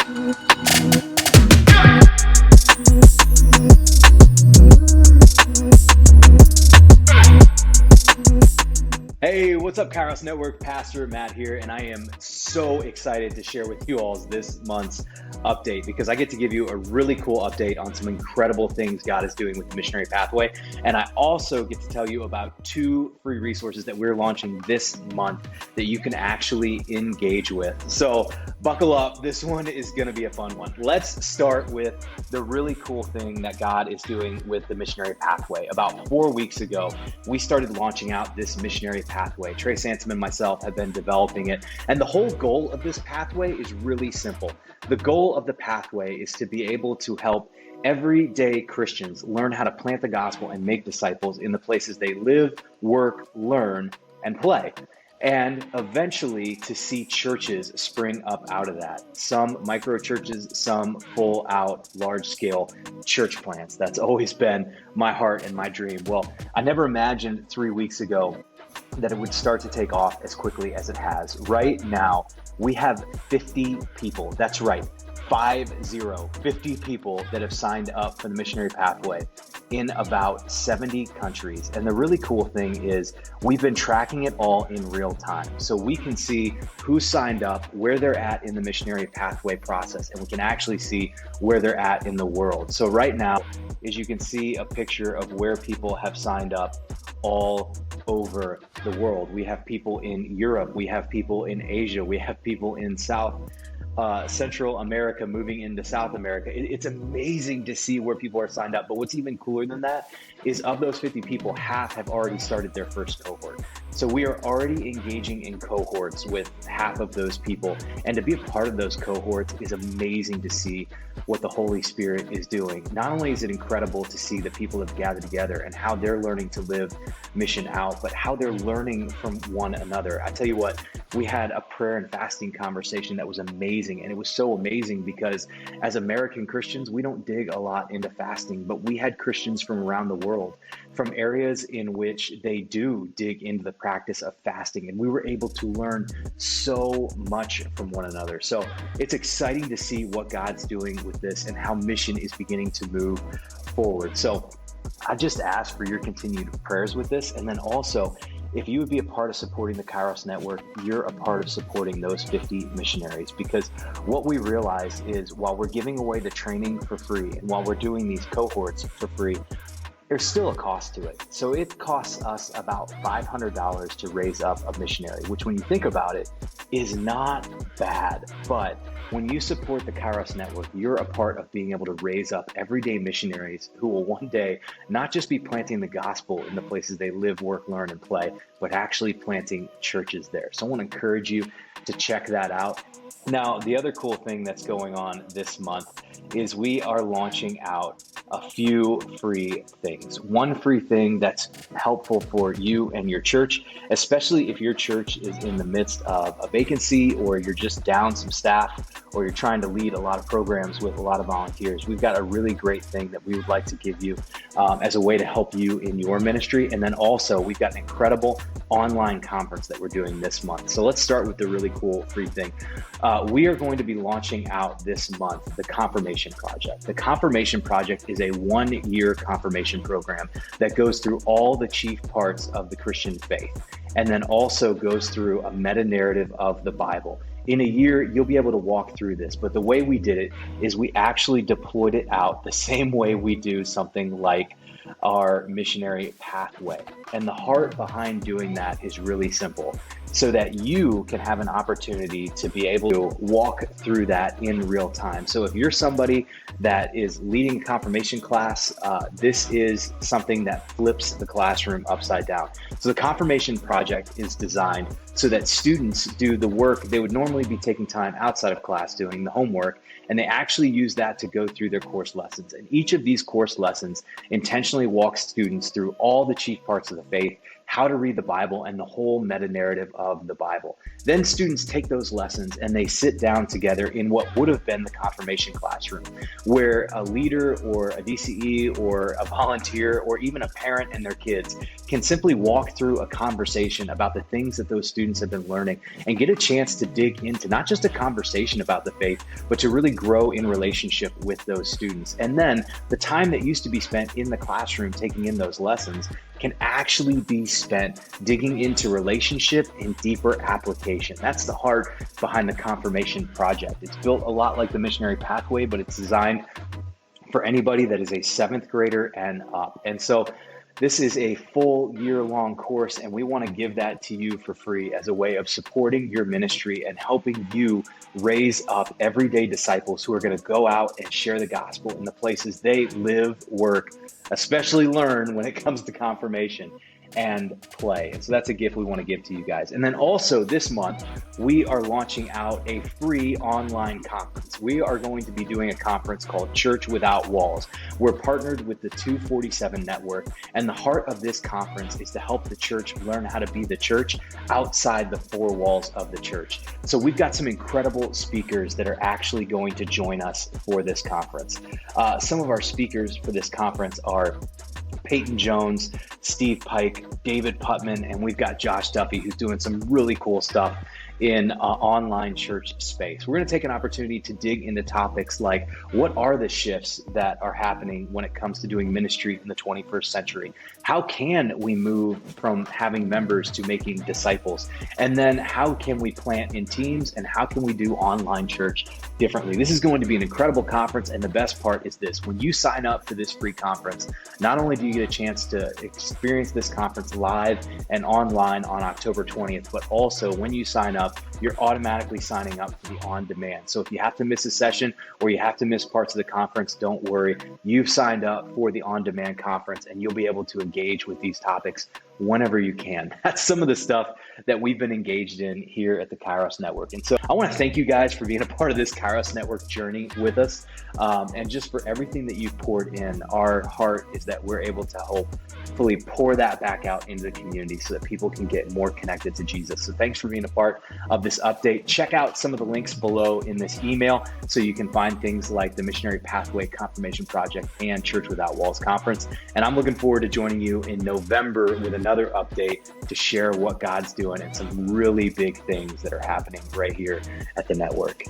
Hey, what's up, Kairos Network? Pastor Matt here, and I am so excited to share with you all this month's update because I get to give you a really cool update on some incredible things God is doing with the Missionary Pathway. And I also get to tell you about 2 free resources that we're launching this month that you can actually engage with. So buckle up. This one is going to be a fun one. Let's start with the really cool thing that God is doing with the Missionary Pathway. About 4 weeks ago, we started launching out this Missionary Pathway. Trey Sansom and myself have been developing it. And the whole goal of this pathway is really simple. The goal of the pathway is to be able to help everyday Christians learn how to plant the gospel and make disciples in the places they live, work, learn, and play. And eventually to see churches spring up out of that. Some micro churches, some full out large scale church plants. That's always been my heart and my dream. Well, I never imagined 3 weeks ago that it would start to take off as quickly as it has. Right now, we have 50 people. That's right. 50 people that have signed up for the Missionary Pathway in about 70 countries. And the really cool thing is we've been tracking it all in real time. So we can see who signed up, where they're at in the Missionary Pathway process, and we can actually see where they're at in the world. So right now, as you can see a picture of where people have signed up all over the world. We have people in Europe, we have people in Asia, we have people in Central America moving into South America. It's amazing to see where people are signed up. But what's even cooler than that is of those 50 people, half have already started their first cohort. So we are already engaging in cohorts with half of those people. And to be a part of those cohorts is amazing to see what the Holy Spirit is doing. Not only is it incredible to see the people that have gathered together and how they're learning to live mission out, but how they're learning from one another. I tell you what, we had a prayer and fasting conversation that was amazing. And it was so amazing because as American Christians, we don't dig a lot into fasting, but we had Christians from around the world, from areas in which they do dig into the practice of fasting. And we were able to learn so much from one another. So it's exciting to see what God's doing with this and how mission is beginning to move forward. So I just ask for your continued prayers with this. And then also, if you would be a part of supporting the Kairos Network, you're a part of supporting those 50 missionaries. Because what we realize is while we're giving away the training for free and while we're doing these cohorts for free, there's still a cost to it. So it costs us about $500 to raise up a missionary, which when you think about it, is not bad. But when you support the Kairos Network, you're a part of being able to raise up everyday missionaries who will one day not just be planting the gospel in the places they live, work, learn, and play, but actually planting churches there. So I want to encourage you to check that out. Now, the other cool thing that's going on this month is we are launching out a few free things. One free thing that's helpful for you and your church, especially if your church is in the midst of a vacancy or you're just down some staff or you're trying to lead a lot of programs with a lot of volunteers. We've got a really great thing that we would like to give you as a way to help you in your ministry. And then also we've got an incredible online conference that we're doing this month. So let's start with the really cool free thing. We are going to be launching out this month the Confirmation Project. The Confirmation Project is a 1-year confirmation program that goes through all the chief parts of the Christian faith and then also goes through a meta-narrative of the Bible. In a year, you'll be able to walk through this, but the way we did it is we actually deployed it out the same way we do something like our Missionary Pathway. And the heart behind doing that is really simple, so that you can have an opportunity to be able to walk through that in real time. So if you're somebody that is leading a confirmation class, this is something that flips the classroom upside down. So the Confirmation Project is designed so that students do the work they would normally be taking time outside of class doing, the homework, and they actually use that to go through their course lessons. And each of these course lessons intentionally walks students through all the chief parts of the faith how to read the Bible and the whole meta narrative of the Bible. Then students take those lessons and they sit down together in what would have been the confirmation classroom, where a leader or a DCE or a volunteer or even a parent and their kids can simply walk through a conversation about the things that those students have been learning and get a chance to dig into not just a conversation about the faith, but to really grow in relationship with those students. And then the time that used to be spent in the classroom taking in those lessons can actually be spent digging into relationship and deeper application. That's the heart behind the confirmation project. It's built a lot like the Missionary Pathway, but it's designed for anybody that is a 7th grader and up. And so this is a full year-long course, and we want to give that to you for free as a way of supporting your ministry and helping you raise up everyday disciples who are going to go out and share the gospel in the places they live, work, especially learn when it comes to confirmation and play. And so that's a gift we want to give to you guys. And then also this month, we are launching out a free online conference. We are going to be doing a conference called Church Without Walls. We're partnered with the 247 Network, and the heart of this conference is to help the church learn how to be the church outside the 4 walls of the church. So we've got some incredible speakers that are actually going to join us for this conference. Some of our speakers for this conference are Peyton Jones, Steve Pike, David Putman, and we've got Josh Duffy, who's doing some really cool stuff in online church space. We're going to take an opportunity to dig into topics like, what are the shifts that are happening when it comes to doing ministry in the 21st century? How can we move from having members to making disciples? And then how can we plant in teams, and how can we do online church differently? This is going to be an incredible conference, and the best part is this: when you sign up for this free conference, not only do you get a chance to experience this conference live and online on October 20th, but also when you sign up, you're automatically signing up for the on-demand. So if you have to miss a session or you have to miss parts of the conference, don't worry. You've signed up for the on-demand conference, and you'll be able to engage with these topics whenever you can. That's some of the stuff that we've been engaged in here at the Kairos Network. And so I want to thank you guys for being a part of this Kairos Network journey with us, and just for everything that you've poured in. Our heart is that we're able to hopefully pour that back out into the community so that people can get more connected to Jesus. So thanks for being a part of this update. Check out some of the links below in this email so you can find things like the Missionary Pathway Confirmation Project and Church Without Walls Conference. And I'm looking forward to joining you in November with another update to share what God's doing and some really big things that are happening right here at the network.